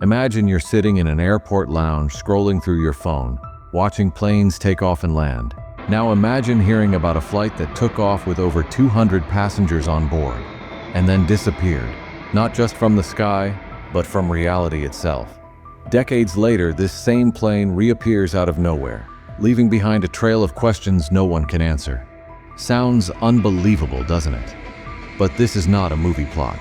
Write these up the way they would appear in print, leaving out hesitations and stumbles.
Imagine you're sitting in an airport lounge scrolling through your phone, watching planes take off and land. Now imagine hearing about a flight that took off with over 200 passengers on board, and then disappeared, not just from the sky, but from reality itself. Decades later, this same plane reappears out of nowhere, leaving behind a trail of questions no one can answer. Sounds unbelievable, doesn't it? But this is not a movie plot.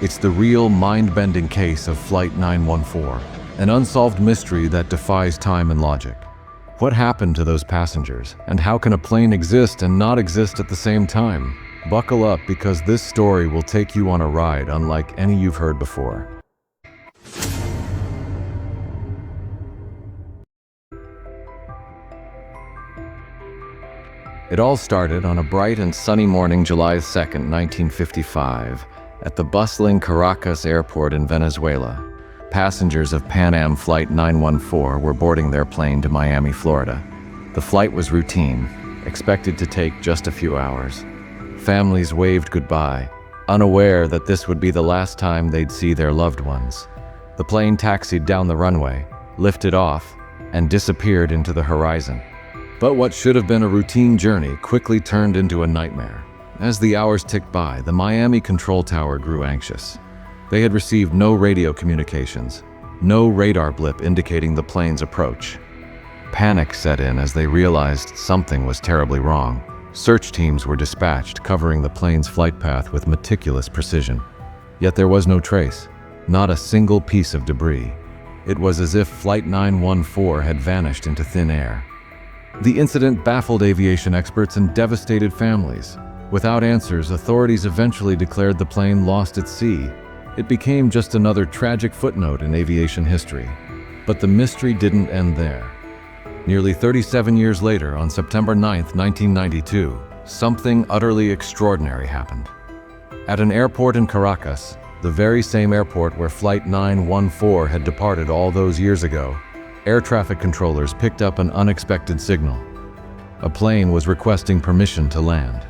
It's the real mind-bending case of Flight 914, an unsolved mystery that defies time and logic. What happened to those passengers, and how can a plane exist and not exist at the same time? Buckle up, because this story will take you on a ride unlike any you've heard before. It all started on a bright and sunny morning, July 2nd, 1955, at the bustling Caracas airport in Venezuela. Passengers of Pan Am Flight 914 were boarding their plane to Miami, Florida. The flight was routine, expected to take just a few hours. Families waved goodbye, unaware that this would be the last time they'd see their loved ones. The plane taxied down the runway, lifted off, and disappeared into the horizon. But what should have been a routine journey quickly turned into a nightmare. As the hours ticked by, the Miami control tower grew anxious. They had received no radio communications, no radar blip indicating the plane's approach. Panic set in as they realized something was terribly wrong. Search teams were dispatched, covering the plane's flight path with meticulous precision. Yet there was no trace, not a single piece of debris. It was as if Flight 914 had vanished into thin air. The incident baffled aviation experts and devastated families. Without answers, authorities eventually declared the plane lost at sea. It became just another tragic footnote in aviation history. But the mystery didn't end there. Nearly 37 years later, on September 9, 1992, something utterly extraordinary happened. At an airport in Caracas, the very same airport where Flight 914 had departed all those years ago, air traffic controllers picked up an unexpected signal. A plane was requesting permission to land.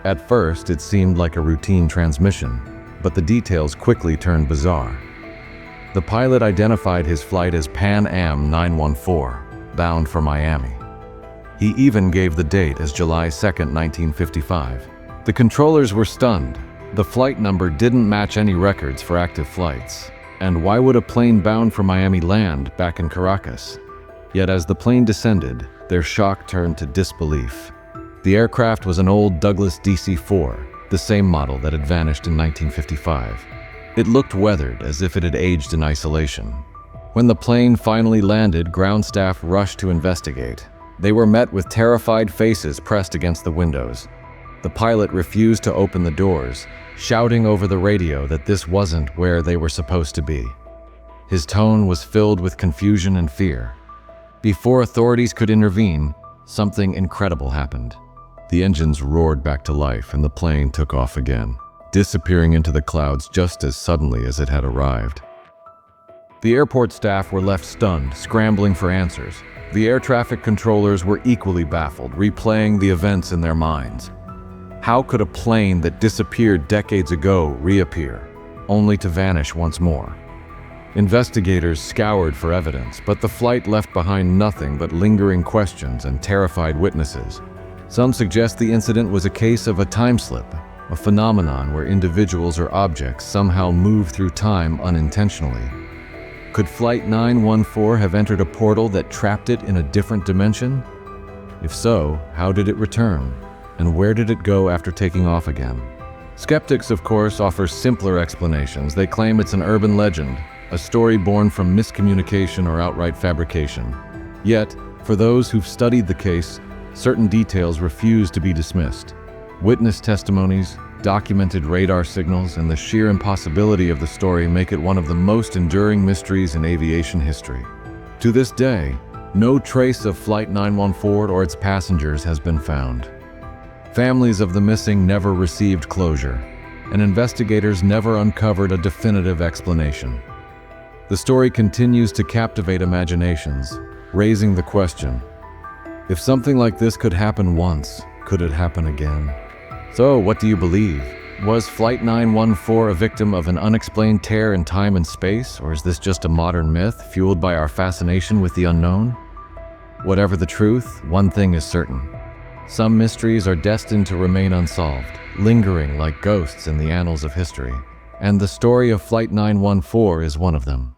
At first, it seemed like a routine transmission, but the details quickly turned bizarre. The pilot identified his flight as Pan Am 914, bound for Miami. He even gave the date as July 2, 1955. The controllers were stunned. The flight number didn't match any records for active flights. And why would a plane bound for Miami land back in Caracas? Yet as the plane descended, their shock turned to disbelief. The aircraft was an old Douglas DC-4, the same model that had vanished in 1955. It looked weathered, as if it had aged in isolation. When the plane finally landed, ground staff rushed to investigate. They were met with terrified faces pressed against the windows. The pilot refused to open the doors, shouting over the radio that this wasn't where they were supposed to be. His tone was filled with confusion and fear. Before authorities could intervene, something incredible happened. The engines roared back to life and the plane took off again, disappearing into the clouds just as suddenly as it had arrived. The airport staff were left stunned, scrambling for answers. The air traffic controllers were equally baffled, replaying the events in their minds. How could a plane that disappeared decades ago reappear, only to vanish once more? Investigators scoured for evidence, but the flight left behind nothing but lingering questions and terrified witnesses. Some suggest the incident was a case of a time slip, a phenomenon where individuals or objects somehow move through time unintentionally. Could Flight 914 have entered a portal that trapped it in a different dimension? If so, how did it return? And where did it go after taking off again? Skeptics, of course, offer simpler explanations. They claim it's an urban legend, a story born from miscommunication or outright fabrication. Yet, for those who've studied the case, certain details refuse to be dismissed. Witness testimonies, documented radar signals, and the sheer impossibility of the story make it one of the most enduring mysteries in aviation history. To this day, no trace of Flight 914 or its passengers has been found. Families of the missing never received closure, and investigators never uncovered a definitive explanation. The story continues to captivate imaginations, raising the question, if something like this could happen once, could it happen again? So, what do you believe? Was Flight 914 a victim of an unexplained tear in time and space, or is this just a modern myth fueled by our fascination with the unknown? Whatever the truth, one thing is certain. Some mysteries are destined to remain unsolved, lingering like ghosts in the annals of history. And the story of Flight 914 is one of them.